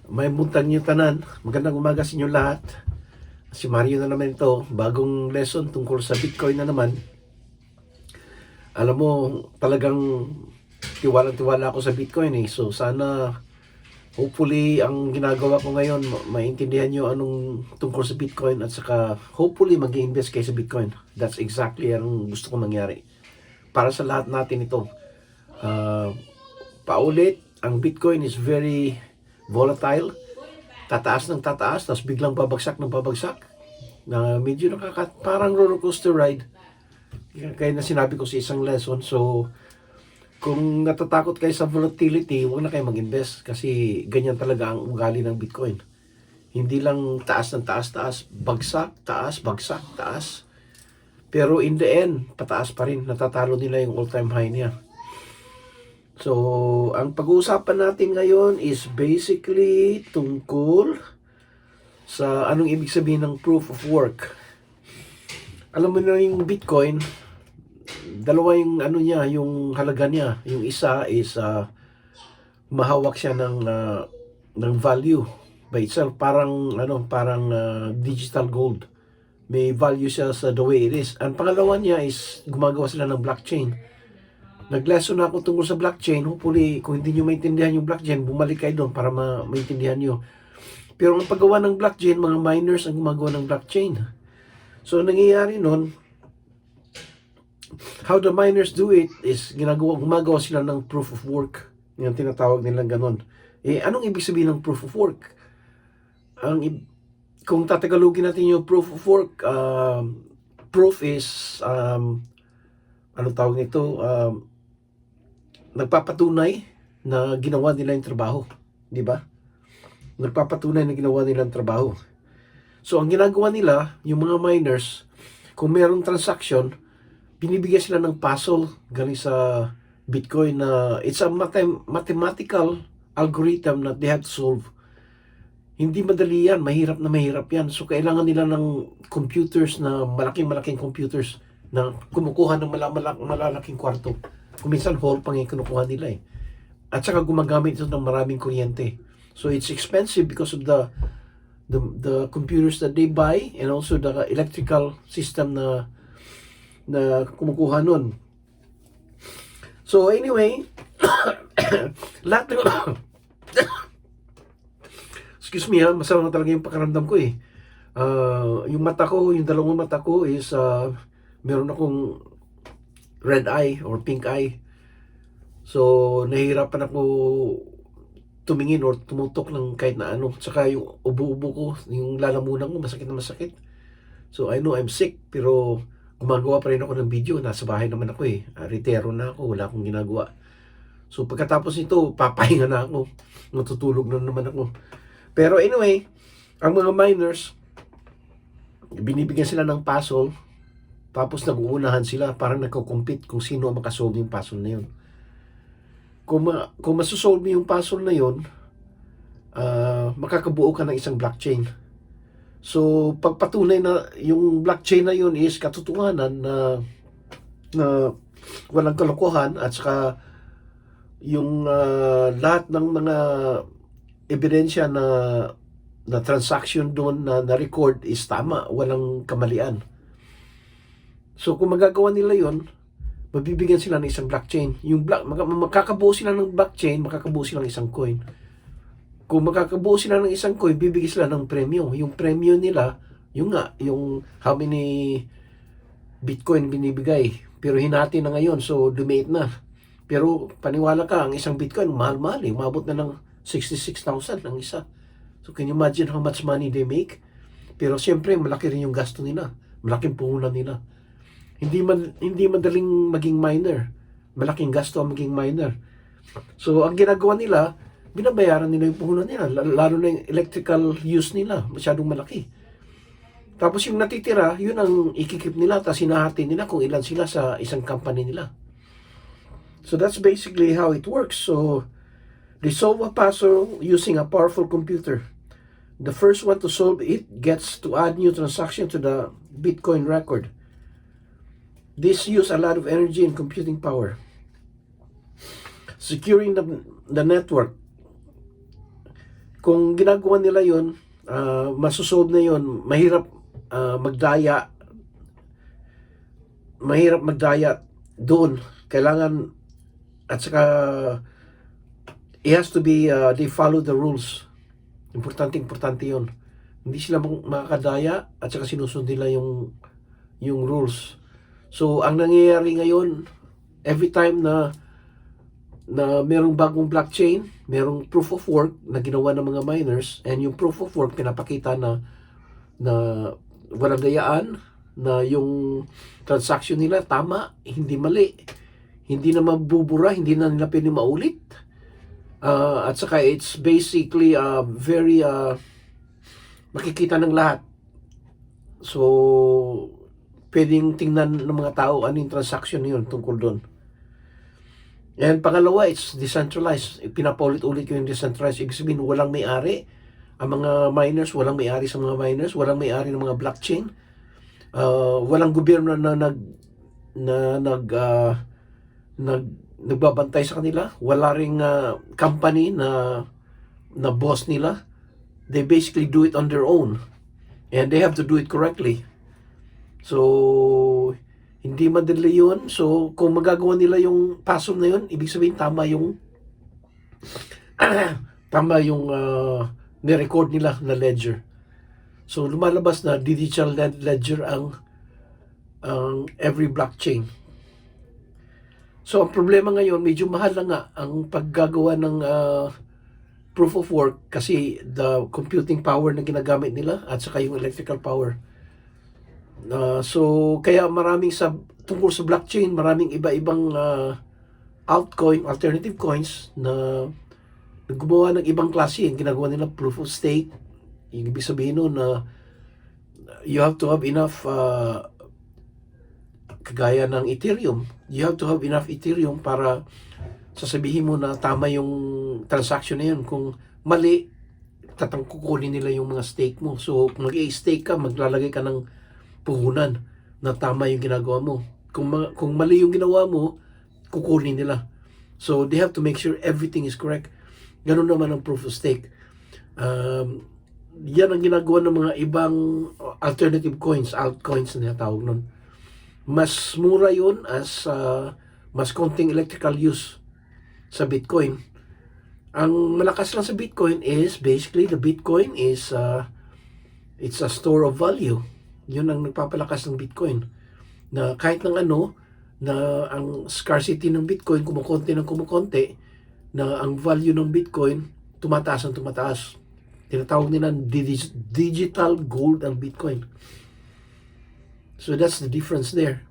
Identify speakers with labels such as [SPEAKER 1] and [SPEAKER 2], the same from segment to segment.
[SPEAKER 1] May buntag niyo tanan. Magandang umaga sa inyo lahat. Si Mario na naman ito. Bagong lesson tungkol sa Bitcoin na naman. Alam mo, talagang tiwala ako sa Bitcoin eh. So sana, hopefully, ang ginagawa ko ngayon, maintindihan nyo anong tungkol sa Bitcoin at saka hopefully mag-invest kayo sa Bitcoin. That's exactly ang gusto ko mangyari. Para sa lahat natin ito. Paulit, ang Bitcoin is very volatile. Tataas ng tataas, tapos biglang babagsak ng babagsak. Na medyo parang roller coaster ride. Kaya na sinabi ko sa isang lesson. So, kung natatakot kayo sa volatility, huwag na kayo mag-invest. Kasi ganyan talaga ang ugali ng Bitcoin. Hindi lang taas ng taas, taas, bagsak, taas. Pero in the end, pataas pa rin. Natatalo nila yung all-time high niya. So, ang pag-uusapan natin ngayon is basically tungkol sa anong ibig sabihin ng proof of work. Alam mo na yung Bitcoin, dalawa yung ano niya, yung halaga niya. Yung isa is mahawak siya ng value by itself, parang digital gold. May value siya sa the way it is. Ang pangalawa niya is gumagawa sila ng blockchain. Nag-lesson na ako tungkol sa blockchain. Hopefully, kung hindi nyo maintindihan yung blockchain, bumalik kayo doon para maintindihan nyo. Pero ang paggawa ng blockchain, mga miners ang gumagawa ng blockchain. So, nangyayari nun, how the miners do it is gumagawa sila ng proof of work. Yung tinatawag nilang ganon. Anong ibig sabihin ng proof of work? Kung tatagalogin natin yung proof of work, proof is, anong tawag nito? Nagpapatunay na ginawa nila yung trabaho. Di ba? Nagpapatunay na ginawa nila yung trabaho. So, ang ginagawa nila, yung mga miners, kung mayroong transaction, binibigyan sila ng puzzle galing sa Bitcoin na it's a mathematical algorithm that they have to solve. Hindi madali yan. Mahirap na mahirap yan. So, kailangan nila ng computers na malaking computers na kumukuha ng malalaking kwarto. Kung minsan whole pang yung kinukuha nila eh. At saka gumagamit ito ng maraming kuryente. So it's expensive because of the computers that they buy and also the electrical system na kumukuha nun. So anyway, lahat ng excuse me ha, masama na talaga yung pakiramdam ko eh. Yung dalawang mata ko is meron akong red eye or pink eye. So, nahihirapan ako tumingin or tumutok ng kahit na ano. Saka yung ubo-ubo ko, yung lalamunan ko, masakit na masakit. So, I know I'm sick, pero gumagawa pa rin ako ng video. Nasa bahay naman ako eh. Retiro na ako, wala akong ginagawa. So, pagkatapos nito, papahinga na ako. Natutulog na naman ako. Pero anyway, ang mga miners, binibigyan sila ng puzzle. Tapos nag-uunahan sila, parang nagko-compete kung sino ang makasolve yung puzzle na yun. Kung masosolve yung puzzle na yun, makakabuo ka ng isang blockchain. So, pagpatunay na yung blockchain na yun is katotohanan na walang kalokohan at saka yung lahat ng mga ebidensya na transaction doon na record is tama, walang kamalian. So, kung magagawa nila yon, mabibigyan sila ng isang blockchain. Makakabuo sila ng blockchain, makakabuo sila ng isang coin. Kung makakabuo sila ng isang coin, bibigyan sila ng premyo. Yung premyo nila, yung how many Bitcoin binibigay. Pero hinati na ngayon, so dumate na. Pero paniwala ka, ang isang Bitcoin, mahal-mahal eh. Umabot na ng 66,000 ang isa. So, can you imagine how much money they make? Pero siyempre, malaki rin yung gasto nila. Malaking puhunan nila. Hindi madaling maging miner. Malaking gasto ang maging miner. So, ang ginagawa nila, binabayaran nila yung puhunan nila. Lalo na yung electrical use nila. Masyadong malaki. Tapos yung natitira, yun ang ikikip nila. Tapos hinahati nila kung ilan sila sa isang company nila. So, that's basically how it works. So, they solve a puzzle using a powerful computer. The first one to solve it gets to add new transaction to the Bitcoin record. This use a lot of energy and computing power. Securing the network. Kung ginagawa nila yon, masusolve na yon. Magdaya, mahirap magdaya doon. Kailangan, at saka, it has to be, they follow the rules. Importante yun. Hindi sila makakadaya at saka sinusunod nila yung rules. So, ang nangyayari ngayon, every time na merong bagong blockchain, merong proof of work na ginawa ng mga miners, and yung proof of work pinapakita na walang dayaan, na yung transaction nila tama, hindi mali, hindi na mabubura, hindi na nila pwede maulit. At saka it's basically very makikita ng lahat. So, pwedeng tingnan ng mga tao ano yung transaction yun tungkol doon. And pangalawa, it's decentralized. Pinapaulit-ulit ko yung decentralized. Ibig sabihin, walang may-ari. Ang mga miners, walang may-ari sa mga miners, walang may-ari ng mga blockchain. Walang gobyerno na nagbabantay sa kanila. Wala ring company na boss nila. They basically do it on their own. And they have to do it correctly. So, hindi madali yun. So, kung magagawa nila yung paso na yun, ibig sabihin tama yung ni-record nila na ledger. So, lumalabas na digital ledger ang every blockchain. So, ang problema ngayon, medyo mahal na nga ang paggagawa ng proof of work kasi the computing power na ginagamit nila at saka yung electrical power. So, kaya maraming tungkol sa blockchain, maraming iba-ibang altcoin, alternative coins na gumawa ng ibang klase. Yung ginagawa nila proof of stake. Yung ibig sabihin nun na you have to have enough kagaya ng Ethereum. You have to have enough Ethereum para sasabihin mo na tama yung transaction na yun. Kung mali, kukunin nila yung mga stake mo. So, kung mag-stake ka, maglalagay ka ng puhunan na tama yung ginagawa mo. Kung mali yung ginawa mo, kukunin nila. So, they have to make sure everything is correct. Ganun naman ang proof of stake. Yan ang ginagawa ng mga ibang alternative coins, altcoins na tawag nun. Mas mura yun as mas konting electrical use sa Bitcoin. Ang malakas lang sa Bitcoin is basically the Bitcoin is it's a store of value. Yun ang nagpapalakas ng Bitcoin. Na kahit ng na ang scarcity ng Bitcoin kumukonti ng kumukonti, na ang value ng Bitcoin tumataas ng tumataas. Tinatawag nila digital gold ang Bitcoin. So that's the difference there.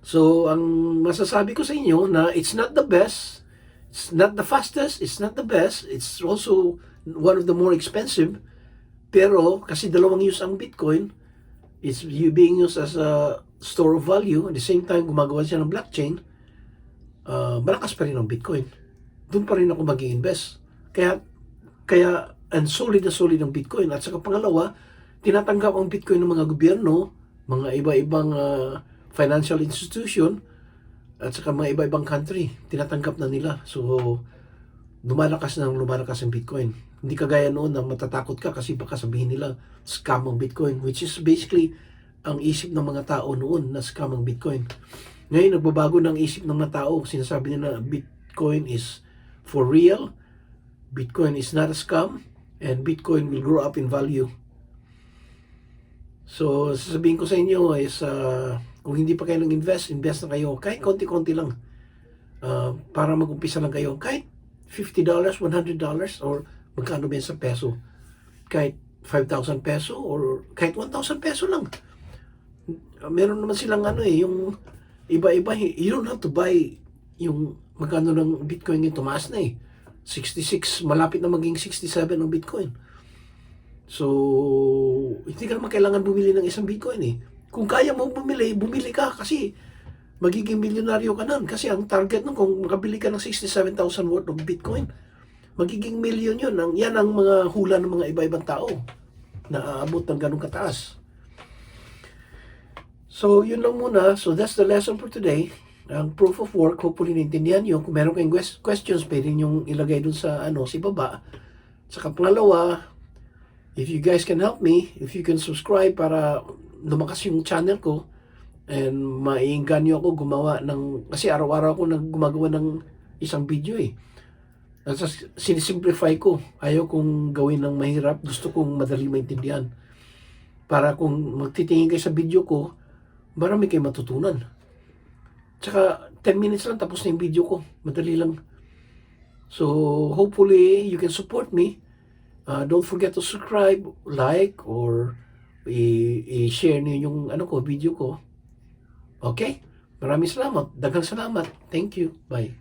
[SPEAKER 1] So ang masasabi ko sa inyo na it's not the best, it's not the fastest, it's not the best, it's also one of the more expensive. Pero kasi dalawang use ang Bitcoin, it's being used as a store of value. At the same time, gumagawa siya ng blockchain, malakas pa rin ang Bitcoin. Doon pa rin ako mag-i-invest. Kaya and solid na solid ang Bitcoin. At saka pangalawa, tinatanggap ang Bitcoin ng mga gobyerno, mga iba-ibang financial institution, at saka mga iba-ibang country. Tinatanggap na nila. So, lumalakas ang Bitcoin. Hindi kagaya noon na matatakot ka kasi baka sabihin nila scam ang Bitcoin, which is basically ang isip ng mga tao noon na scam ang Bitcoin. Ngayon, nagbabago ng isip ng mga tao. Sinasabi nila Bitcoin is for real, Bitcoin is not a scam, and Bitcoin will grow up in value. So, sasabihin ko sa inyo is kung hindi pa kayo invest na kayo. Kahit konti-konti lang. Para mag-umpisa lang kayo. Kahit $50, $100, or magkano ba sa peso? Kahit 5,000 peso or kahit 1,000 peso lang. Meron naman silang yung iba-iba. You don't have to buy yung magkano ng Bitcoin yung tumaas na 66, malapit na maging 67 ang Bitcoin. So, hindi ka naman kailangan bumili ng isang Bitcoin Kung kaya mo bumili ka kasi magiging milyonaryo ka nun. Kasi ang target nun, kung makabili ka ng 67,000 worth of Bitcoin, magiging milyon yun. Yan ang mga hula ng mga iba-ibang tao na aabot ng ganong kataas. So, yun lang muna. So, that's the lesson for today. Ang proof of work, hopefully naintindihan nyo. Kung meron kayong questions, pwede nyo ilagay dun sa, sa baba. Saka pangalawa, if you guys can help me, if you can subscribe para lumakas yung channel ko and maiengganyo ako gumawa ng, kasi araw-araw ako gumagawa ng isang video eh. At sinisimplify ko. Ayaw kong gawin ng mahirap. Gusto kong madali maintindihan. Para kung magtitingin kayo sa video ko, marami kayo matutunan. Tsaka 10 minutes lang tapos na yung video ko. Madali lang. So, hopefully, you can support me. Don't forget to subscribe, like, or i-share niyo yung video ko. Okay? Maraming salamat. Daghang salamat. Thank you. Bye.